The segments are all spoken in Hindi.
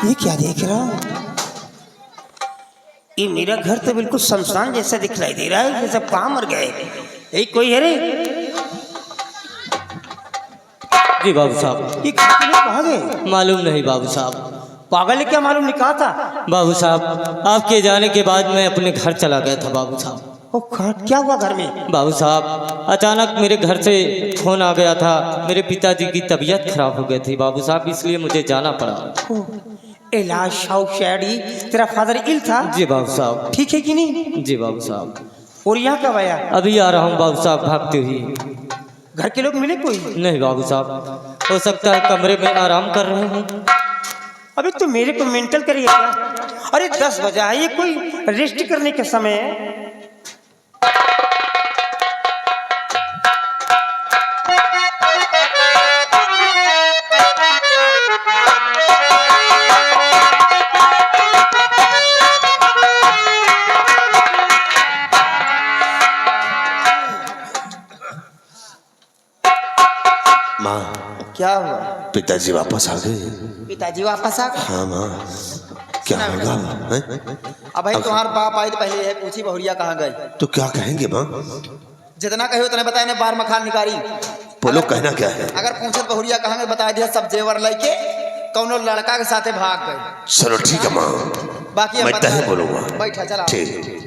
ये क्या देख रहा हूँ? ये मेरा घर तो बिल्कुल शमशान जैसा दिखलाई दे रहा है। ये सब कहाँ मर गए? यही कोई है रे? जी बाबू साहब। ये कहाँ गए? मालूम नहीं बाबू साहब। पागल ने क्या मालूम नहीं कहा था? बाबू साहब आपके जाने के बाद मैं अपने घर चला गया था बाबू साहब। क्या हुआ घर में? बाबू साहब अचानक मेरे घर से फोन आ गया था। मेरे पिताजी की तबीयत खराब हो गई थी बाबू साहब, इसलिए मुझे जाना पड़ा। इलाज शायरी तेरा फादर इल था? जी बाबू साहब। ठीक है कि नहीं? जी बाबू साहब। और यहाँ कब आया? अभी आ रहा हूँ बाबू साहब भागते हुए। घर के लोग मिले कोई? नहीं बाबू साहब, हो सकता है कमरे में आराम कर रहे हैं। अभी तो मेरे को मेंटल करिएगा। अरे 10 बजा है, ये कोई रेस्ट करने के समय है। माँ क्या हुआ? पिताजी वापस आ गए। पिताजी वापस आ गए? हाँ माँ, क्या होगा? अब भाई तुम्हारे बाप आए तो पहले ये पूछी बहुरिया कहाँ गई? तो क्या कहेंगे माँ? जितना कहे उतना बताए, बार मखान निकारी। बोलो कहना क्या है? अगर पूछत बहुरिया कहेंगे बता दिया सब जेवर लेके कौनो लड़का के साथे भाग गए। चलो ठीक है माँ, बाकी मैं तहे बोलूंगा। बैठा चला। ठीक।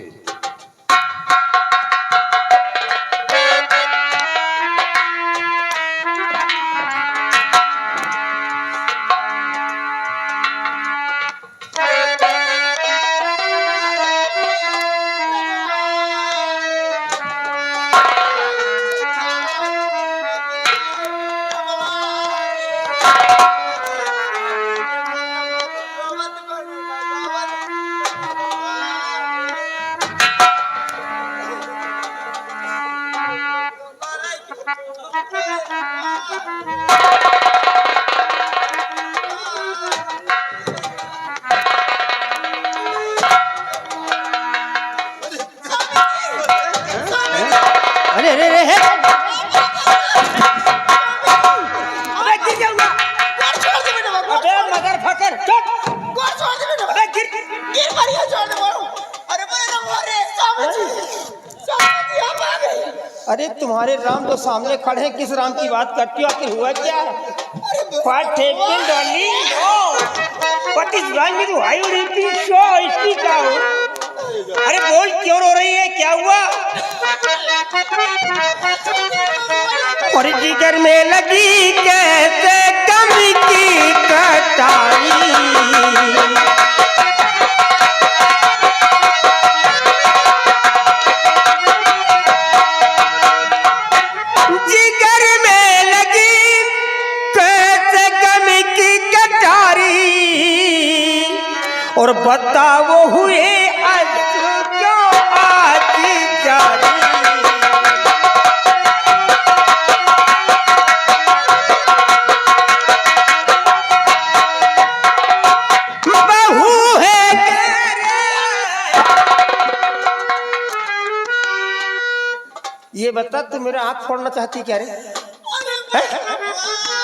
अरे अरे अरे अबे मगर फकर अबे गिर बढ़िया छोड़ दे। अरे अरे तुम्हारे राम तो सामने खड़े हैं, किस राम की बात करती हो? आखिर हुआ क्या? What happened, darling? Oh, what is wrong with you? Why you repeat so? Speak out. अरे बोल, क्यों रो रही है? क्या हुआ? और जिगर में लगी कैसे कमी की कटाई। और बताओ हुए अश्रु क्यों आज जारी। बहू है ये बता, तू मेरा आँख फोड़ना चाहती क्या रे? है?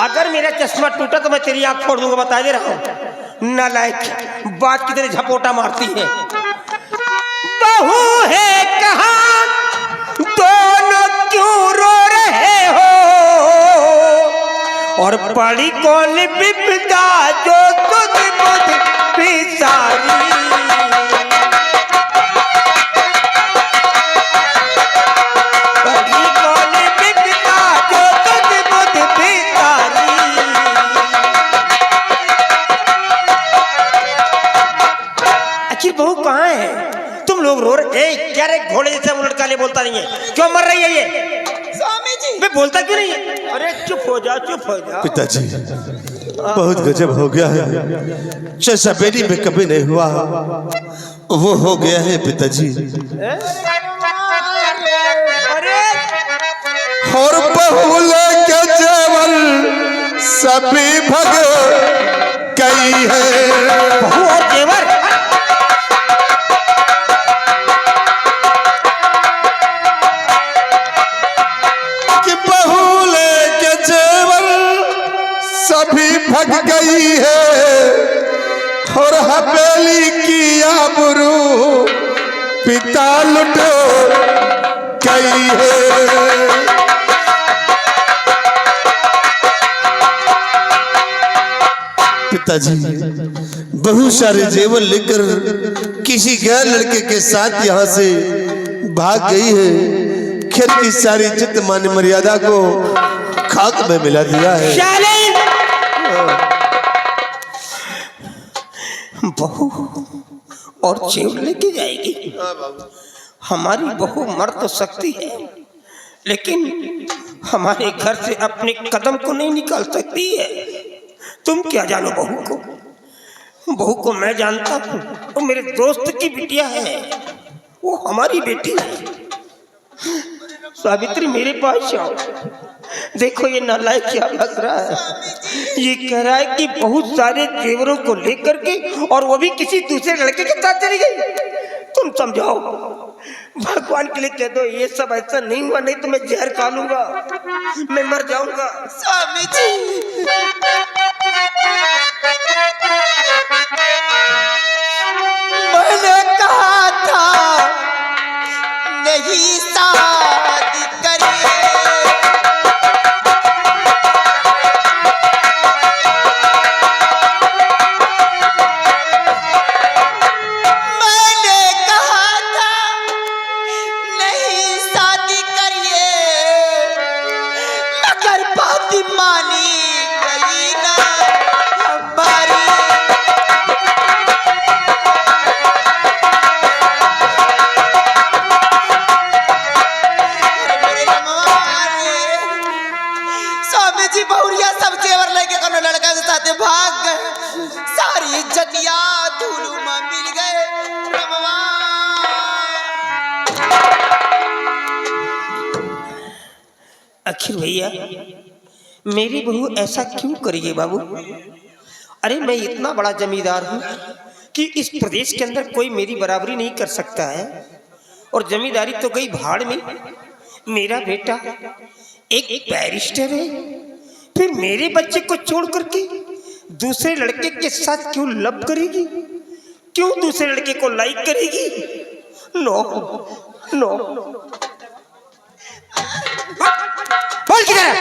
अगर मेरा चश्मा टूटा तो मैं तेरी आँख फोड़ दूंगा, बता दे रहा हूँ। नालायक, बात की तरह झपोटा मारती है। बहू है कहाँ, दोनों क्यों रो रहे हो? और बड़ी कौन विपदा जो तुझ मुझ पिसारी। बड़ी कौन विपदा जो तुझ मुझ पिसारी। आखिर बहू कहाँ है? तुम लोग रो रहे क्या रे? घोड़े जैसे लड़का ले बोलता नहीं है, क्यों मर रही है ये? स्वामी जी मैं बोलता क्यों नहीं है? अरे चुप हो जा, चुप हो जा। पिताजी बहुत गजब हो गया है, जैसा बेटी में कभी नहीं हुआ वो हो गया है पिताजी। अरे और बहू लेके जेवर सभी भग गई है। बहू और जेवर? कि बहू लेके जेवर सभी भग गई है। और हवेली की आबरू पिता लुटो गई है। पिताजी बहुत सारे जेवर लेकर किसी गैर लड़के के साथ यहाँ से भाग गई है। खेत की सारी इज्जत मान मर्यादा को खाक में मिला दिया है। बहू और जेवर लेके जाएगी। हमारी बहू मर तो सकती है, लेकिन हमारे घर से अपने कदम को नहीं निकाल सकती है। तुम क्या जानो बहू को? बहू को मैं जानता हूँ। वो मेरे दोस्त की बिटिया है, वो हमारी बेटी है। सावित्री मेरे पास आओ। देखो ये नालायक क्या लग रहा है। ये कह रहा है कि बहुत सारे जेवरों को लेकर के, और वो भी किसी दूसरे लड़के के साथ चली गई। तुम समझाओ, भगवान के लिए कह दो ये सब ऐसा नहीं हुआ, नहीं तो मैं जहर खा लूंगा, मैं मर जाऊंगा। स्वामी जी मैंने कहा था नहीं शादी करिए, मैंने कहा था नहीं शादी करिए, मगर बात मानी गई ना हमारी। स्वामी जी बहुरिया सब जेवर लेके कोनो लड़का के साथ भाग गए, सारी इज्जतिया धूलू में मिल गए। रमवा अखिल भैया, मेरी बहू ऐसा क्यों करेगी बाबू? अरे मैं इतना बड़ा जमींदार हूँ कि इस प्रदेश के अंदर कोई मेरी बराबरी नहीं कर सकता है, और जमींदारी तो गई भाड़ में। मेरा बेटा एक बैरिस्टर है, फिर मेरे बच्चे को छोड़ करके दूसरे लड़के के साथ क्यों लब करेगी? क्यों दूसरे लड़के को लाइक करेगी? No no. बोल किधर है?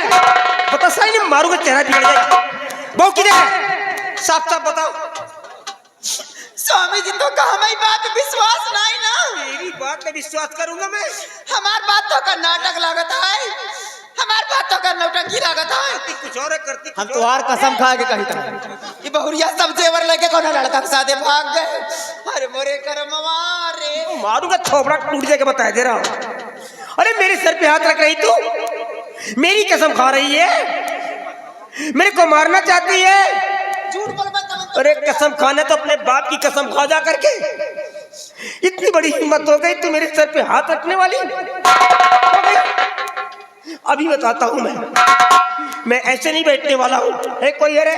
बता, साई ने मारूंगा, चेहरा बिगड़ जाएगा। बोल किधर है? साफ साफ बताओ। स्वामी जी तो कहा मेरी बात पे विश्वास नहीं ना। मेरी बात पे विश्वास करूंगा मैं? हमार बात तो का नाटक लागत है, हमार बात तो का नौटंकी लागत है। कुछ और करती, हम तुम्हार कसम खा के कही था ये बहुरिया सब जेवर लेके कोनो लड़का के साथ भाग गए। अरे मोरे करमवा रे, मारूंगा, थोबड़ा टूट जाएगा, बता दे रहा हूँ। अरे मेरे सर पे हाथ रख रही तू? मेरी कसम खा रही है? मेरे को मारना चाहती है? झूठ बोल मत। अरे कसम खाना तो अपने बाप की कसम खा जा करके। इतनी बड़ी हिम्मत हो गई तू मेरे सर पे हाथ रखने वाली? अभी बताता हूँ मैं ऐसे नहीं बैठने वाला हूँ। है कोई? अरे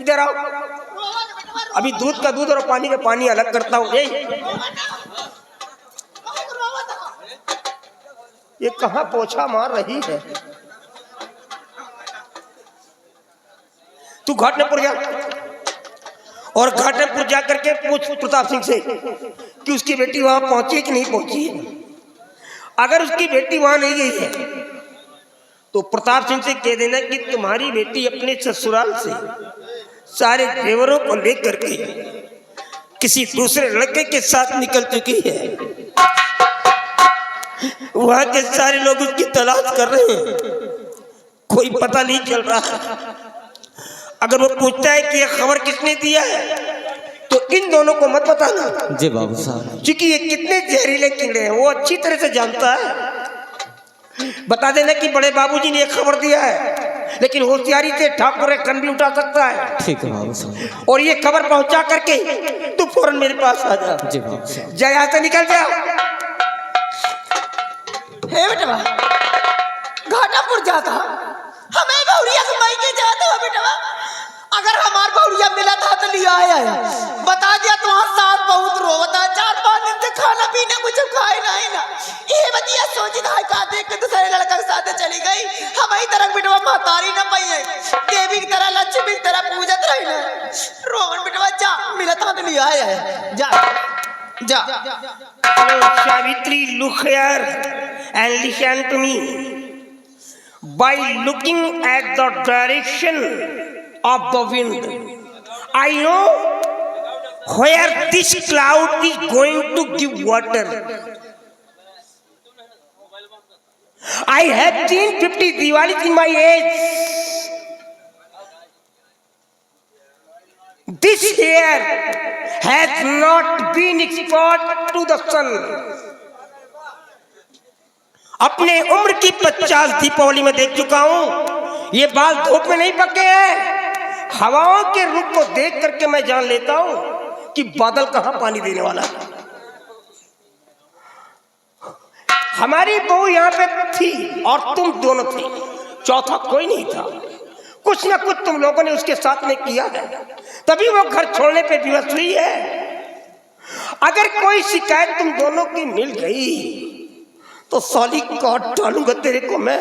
इधर आओ, अभी दूध का दूध और पानी का पानी अलग करता हूँ। ये कहाँ पोछा मार रही है? तू घाटनपुर जा, और घाटनपुर जा करके पूछ प्रताप सिंह से कि उसकी बेटी वहां पहुंची कि नहीं पहुंची है। अगर उसकी बेटी वहां नहीं गई है तो प्रताप सिंह से कह देना कि तुम्हारी बेटी अपने ससुराल से सारे जेवरों को लेकर के किसी दूसरे लड़के के साथ निकल चुकी है। वहां के सारे लोग उसकी तलाश कर रहे हैं, कोई पता नहीं चल रहा है। अगर वो पूछता है कि ये खबर किसने दिया है तो इन दोनों को मत बताना। जी बाबू साहब। क्योंकि ये कितने जहरीले कीड़े हैं वो अच्छी तरह से जानता है। बता देना कि बड़े बाबूजी ने एक खबर दिया है, लेकिन होशियारी से ठाकुर एक कन भी उठा सकता है। ठीक है बाबू साहब। और ये खबर पहुंचा करके तू फौरन मेरे पास आ जा। जी बाबू साहब। जा, यहाँ से निकल जा। हे बेटवा, घाटापुर जाता हमें बहुरिया से माई के जाते हो बेटवा। अगर हमार बहुरिया मिला था तो लिया आया, बता दिया तुम्हारा साथ बहुत रोता, 4-5 दिन से खाना पीना कुछ खाए नहीं ना। ये बतिया सोची था का देख के दूसरे लड़का के साथ चली गई। हमारी तरह बेटवा महतारी न पाई है, देवी की तरह लक्ष्मी की तरह पूजत रही ना। रोहन बेटवा जा मिला था तो लिया है। जा जा Hello, Savitri, look here and listen to me. By looking at the direction of the wind, I know where this cloud is going to give water. I have seen 50 Diwalis in my age. This year has not been exposed to the sun. अपने उम्र की 50 दीपावली में देख चुका हूं, ये बाल धूप में नहीं पके हैं। हवाओं के रुख को देख करके मैं जान लेता हूं कि बादल कहां पानी देने वाला है। हमारी बहू यहाँ पे थी और तुम दोनों थे, चौथा कोई नहीं था। कुछ ना कुछ तुम लोगों ने उसके साथ में किया है, तभी वो घर छोड़ने पे विवश हुई है। अगर कोई शिकायत तुम दोनों की मिल गई तो साली काट डालूंगा तेरे को, मैं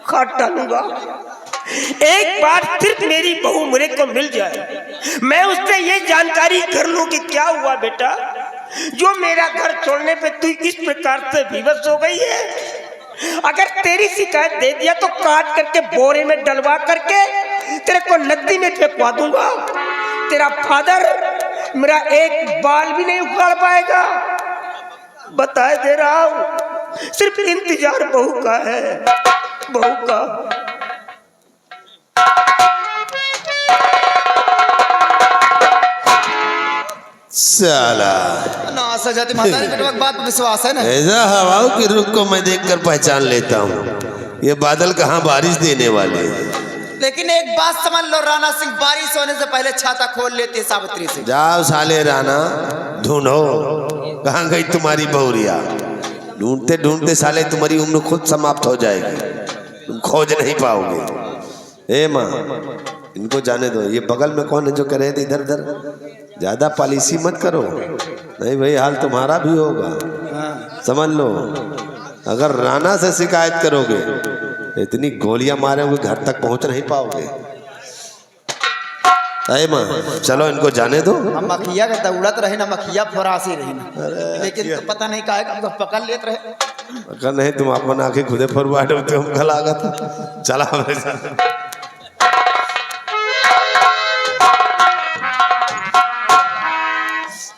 काट डालूंगा। एक बार सिर्फ मेरी बहू मुझे को मिल जाए, मैं उससे ये जानकारी कर लूं कि क्या हुआ बेटा जो मेरा घर छोड़ने पे तू इस प्रकार से विवश हो गई है। अगर तेरी शिकायत दे दिया तो काट करके बोरे में डलवा करके तेरे को नदी में फेंकवा दूंगा। तेरा फादर मेरा एक बाल भी नहीं उखाड़ पाएगा, बताए दे रहा हूं। सिर्फ इंतजार बहू का है, बहू का। साला ना सजाती माता ने बेटा बात पे विश्वास है ना। ऐसा हवाओं के रुख को मैं देखकर पहचान लेता हूँ, ये बादल कहाँ बारिश देने वाले हैं। लेकिन एक बात समझ लो राणा सिंह, बारिश होने से पहले छाता खोल लेती है सावित्री से। जाओ साले राणा, ढूंढो कहाँ गई तुम्हारी बहुरिया। ढूंढते ढूंढते साले तुम्हारी उम्र खुद समाप्त हो जाएगी, तुम खोज नहीं पाओगे। ए माँ, इनको जाने दो। ये बगल में कौन है जो कह रहे थे इधर उधर? ज्यादा पॉलिसी मत करो, नहीं भाई हाल तुम्हारा भी होगा, समझ लो। अगर राणा से शिकायत करोगे इतनी गोलियां मारोगे घर तक पहुंच नहीं पाओगे। अरे माँ चलो इनको जाने दो। हम मखिया का दौड़त रहे ना, मखिया फरासी रही ना, लेकिन तो पता नहीं काहे हम तो पकड़ लेते रहे। पकड़ नहीं, तुम अपन आंखें खुदे फरवाट होते, हम कल आगा था। चला हमें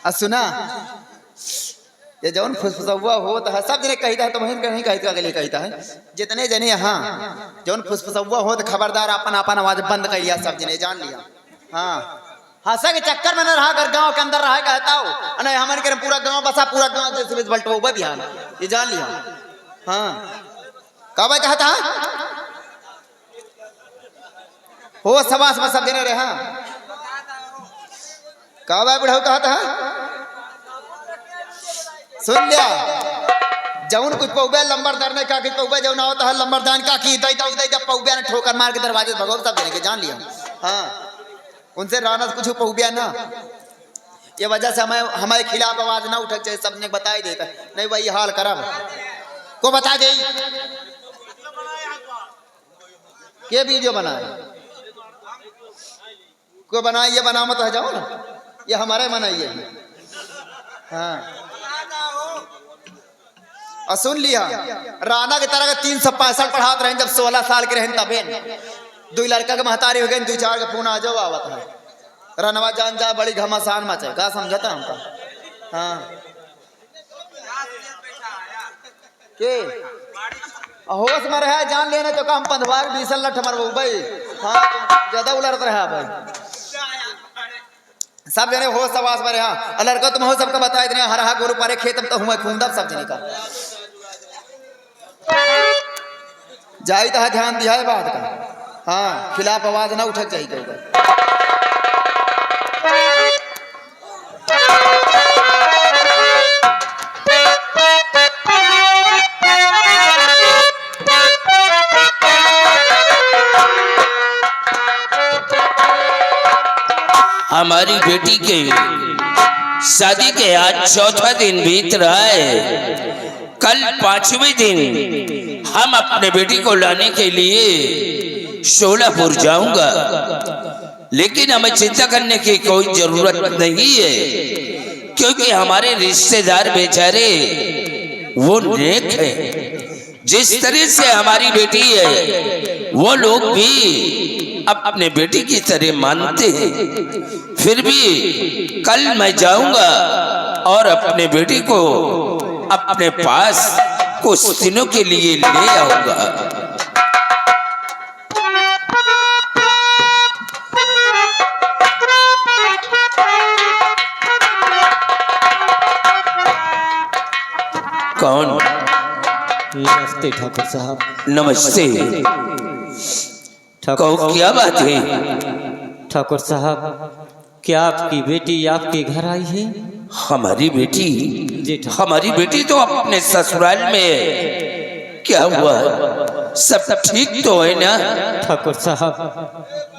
सुना ये जौन फुसफुसवा होता है सब जने कहता है, तो वहीं नहीं कहता अगले कहता है। जितने जने यहाँ जौन फुसफुसवा हो तो खबरदार अपन अपन आवाज बंद कर लिया, सब जने जान लिया। हाँ हंसा के चक्कर में न रहा, अगर गांव के अंदर रहा कहता हो नहीं हमारे के पूरा गांव बसा, पूरा गांव जैसे बल्टोबा बिहार, ये जान लिया। हाँ कब कहता हो सवास में सब जने रहे। हाँ कब बुढ़ाऊ कहता है सुन लिया, जौन कुछ पौबे लंबरदार ने का कि पौबे जौन होता है लंबरदार का की दई दई दई, जब पौबे ने ठोकर मार के दरवाजे भगवान सब देने के जान लिया। हाँ उनसे राना कुछ पौबे ना, ये वजह से हमें हमारे खिलाफ आवाज ना उठक चाहिए, सबने बता ही देता नहीं वही हाल करब को बता दे के वीडियो बनाए को बनाए, ये बना मत जाओ ना, ये हमारे मनाइए। हाँ और सुन लिया राणा की तरह 365 पढ़ाते रहे, जब 16 साल के रहे तबे 2 लड़का के महतारी हो गए, 2-4 का फोन आ जाओ आवत है। रनवा जान जा बड़ी घमासान मचे का समझता हमका। हाँ के होश में रहा जान लेने तो हम पंधवार 20 लठ मरबू भाई। हाँ ज्यादा उलट रहा भाई, सब जने हो सवास में रहा। लड़का तुम हो सबका बताए इतने हर गुरु पारे खेत में तो हुआ खूंदा सब जने का जाई तो ध्यान दिया है बात का। हाँ खिलाफ आवाज ना उठक चाहिए। हमारी बेटी के शादी के आज 4था दिन बीत रहा है। कल 5वें दिन हम अपने बेटी को लाने के लिए शोलापुर जाऊंगा। लेकिन हमें चिंता करने की कोई जरूरत नहीं है, क्योंकि हमारे रिश्तेदार बेचारे वो नेक है। जिस तरह से हमारी बेटी है वो लोग भी अपने बेटी की तरह मानते हैं। फिर भी कल मैं जाऊंगा और अपने बेटी को अपने पास कुछ दिनों के लिए ले आऊंगा। कौन? नमस्ते ठाकुर साहब। नमस्ते। ठाकुर कहो क्या बात है? ठाकुर साहब, क्या आपकी बेटी आपके घर आई है? हमारी बेटी? जी ठाकुर। हमारी बेटी तो अपने ससुराल में है। क्या हुआ? सब ठीक तो है ना? ठाकुर साहब,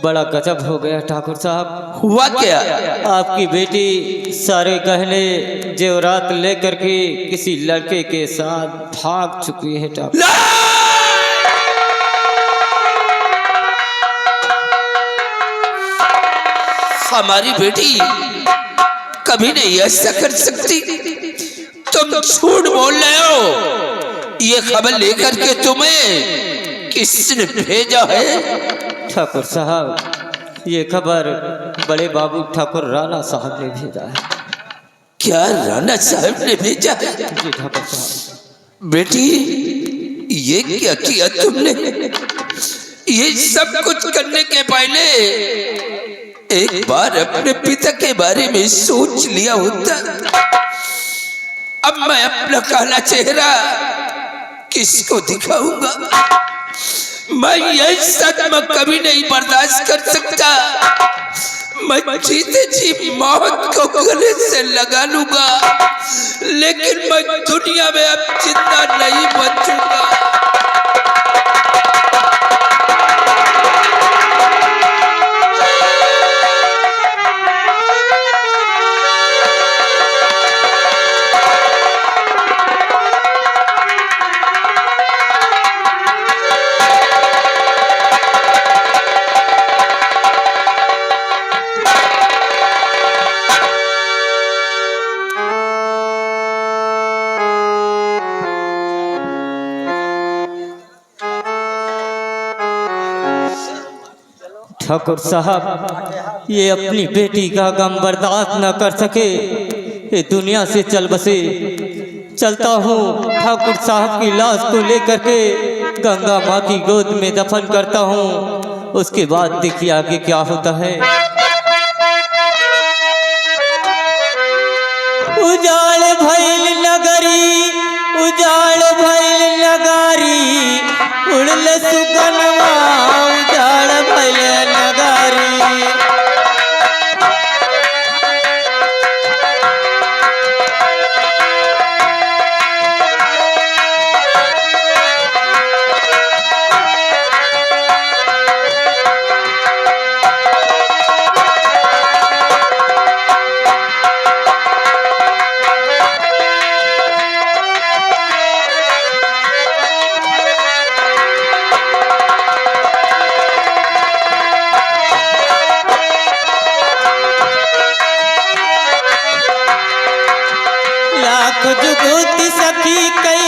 बड़ा गजब हो गया ठाकुर साहब। हुआ क्या? आपकी बेटी सारे गहने जेवरात लेकर के किसी लड़के के साथ भाग चुकी है ठाकुर। हमारी बेटी कभी नहीं ऐसा कर सकती। तुम झूठ बोल रहे हो। ये खबर लेकर के तुम्हें किसने भेजा है? ठाकुर साहब, ये खबर बड़े बाबू ठाकुर राणा साहब ने भेजा है। क्या राणा साहब ने भेजा है? जी ठाकुर साहब। बेटी, ये क्या किया तुमने? ये सब कुछ करने के पहले एक बार अपने पिता के बारे में सोच लिया होता। अब मैं अपना काला चेहरा किसको दिखाऊंगा? मैं ये सदमा कभी नहीं बर्दाश्त कर सकता। मैं जीते जी मौत को गले से लगा लूंगा, लेकिन मैं दुनिया में अब जिंदा नहीं बचूंगा। ठाकुर साहब, ये अपनी बेटी का गम बर्दाश्त न कर सके, ये दुनिया से चल बसे। चलता हूँ ठाकुर साहब की लाश को लेकर के गंगा माँ की गोद में दफन करता हूँ। उसके बाद देखिए आगे क्या होता है। उजाड़ भइल नगरी, उजाड़ भइल नगारी, उड़ल सुगनवा, उजाड़ भइल नगारी। जुगुत सखी कई